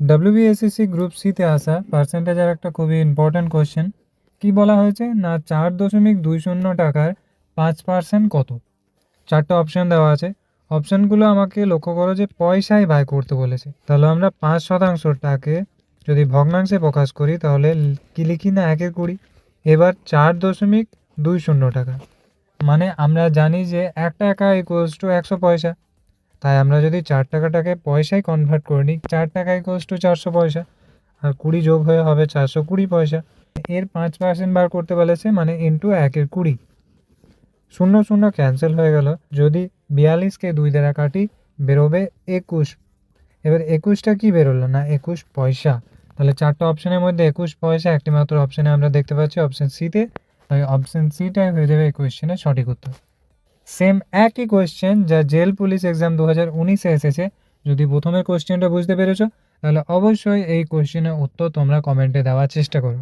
WBSSC group সিতে আসা পার্সেন্টেজের একটা খুবই ইম্পর্ট্যান্ট কোয়েশ্চেন। কি বলা হয়েছে না 4.20 টাকার 5% কত। চারটে অপশান দেওয়া আছে। অপশানগুলো আমাকে লক্ষ্য করো যে পয়সায় বাই করতে বলেছে। তাহলে আমরা 5%টাকে যদি ভগ্নাংশে প্রকাশ করি তাহলে কি লিখি না 1/20। এবার 4.20 টাকা, মানে আমরা জানি যে 1 টাকা ইকুয়ালস টু 100 পয়সা। তাই আমরা যদি 4 টাকাটাকে পয়সায় কনভার্ট করে নিই, 4 টাকা ইকুয়ালস টু 400 পয়সা, আর 20 যোগ হয়ে হবে 420 পয়সা। এর 5% বার করতে বলেছে, মানে ইন্টু 1/20। শূন্য শূন্য ক্যান্সেল হয়ে গেল। যদি 42কে 2 দ্বারা কাটি বেরোবে 21। এবার 21টা কি বেরোলো না 21 পয়সা। তাহলে চারটা অপশানের মধ্যে 21 পয়সা একটি মাত্র অপশানে আমরা দেখতে পাচ্ছি, অপশান সিতে। তাই অপশান সিটাই হয়ে যাবে এই কোয়েশ্চেনের সঠিক উত্তর। সেম একই কোয়েশ্চেন যা জেল পুলিশ এক্সাম 2019-এ এসেছে। যদি প্রথমের কোয়েশ্চেনটা বুঝতে পেরেছো তাহলে অবশ্যই এই কোয়েশ্চেনের উত্তর তোমরা কমেন্টে দেওয়ার চেষ্টা করো।